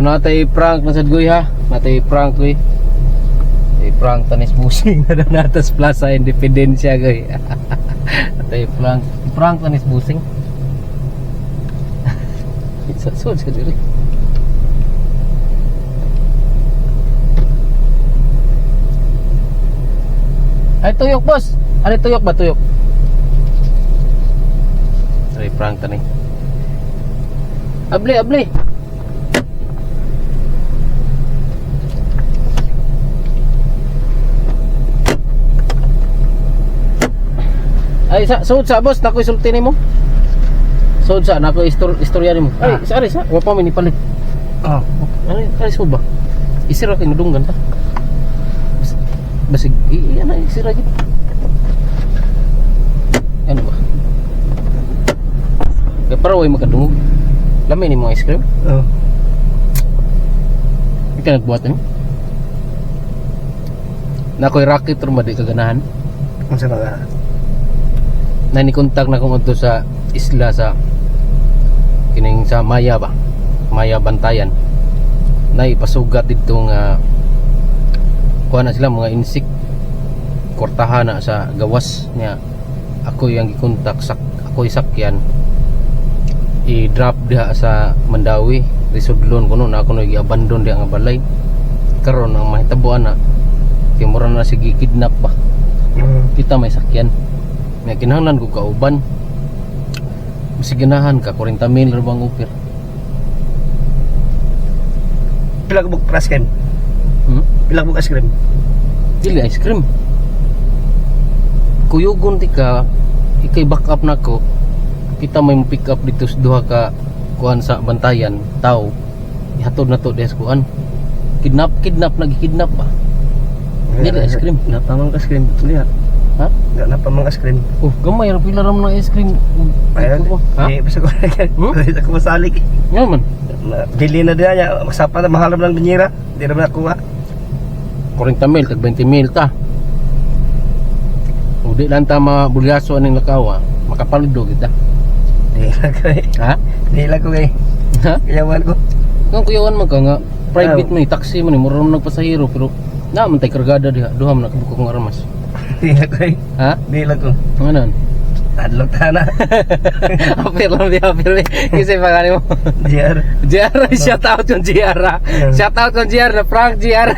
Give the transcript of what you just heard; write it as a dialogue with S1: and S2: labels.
S1: Natay prank na sad goy ha. Natay prank goy. Prank tanis busing na natas Plaza Independencia goy. Natay prank tanis busing. Isa sa diri. Ay tuyok boss. Ano tuyok ba tuyok? Natay prank tani. Abli. Ay suod sa boss nako isulti nimo. Suod sa nako istorya nimo. Ay sari sa wa pa mi ni palit. Ay suod ba? Isira kay nudunggan ta. Basig ana isira gid. Ano ba? Kaya para way makadungog. Lami ni mga ice cream?
S2: Oo.
S1: Ikaw nagbuhat ni? Nakoy racket or madi kaganahan?
S2: Ang sa mga
S1: Na ni-contact na kung ito sa isla sa kining sa Maya ba? Maya Bantayan. Na ipasugat dito nga kuha na sila mga insik kortahan na sa gawas niya. Ako yung gikontak sa ako sakyan i-drop diha sa Mandawi risudlon kuno na ako no gi-abandon diha nga balay karon ang mahitabuan na kay mura na sige kidnap ba kita may sakyan may kinahanglan ko kauban masiginahan ka 40,000 ra bang offer
S2: pila ka buk ice cream? Pila ka buk ice cream?
S1: dili ice cream kuyugon ti ka ikay back up na ko kita may pick up dito sa duha ka kuan sa Bantayan tao ihatod na to des kuan kidnap nagikidnap ba dili ice cream
S2: Napamang ice cream lihat.
S1: ha
S2: Napamang ice cream.
S1: oh gamay ra pila ra man ng ice cream
S2: Ayan.
S1: ha
S2: Basta ko na ako masalik.
S1: nga man
S2: Bili na diya niya. Masapa na mahal ng binyera. Hindi naman nakuha.
S1: 40,000 tag 20,000 ta o di lang ta mabulyaso aning lakaw makapaludog kita
S2: Di lang ko eh.
S1: ha
S2: Di lang ko eh.
S1: ha
S2: Kayawan ko.
S1: kung kuyawan man ka nga private man taxi man mura man nagpasahero pero na man tay kargada diha duha man nakabukog nga armas
S2: Di lang ko eh.
S1: ha
S2: Di lang ko.
S1: nganon
S2: Adlok tana.
S1: apir lang di apir kasi pangani mo
S2: JR.
S1: JR shout out yung JR shout out yung JR na prank JR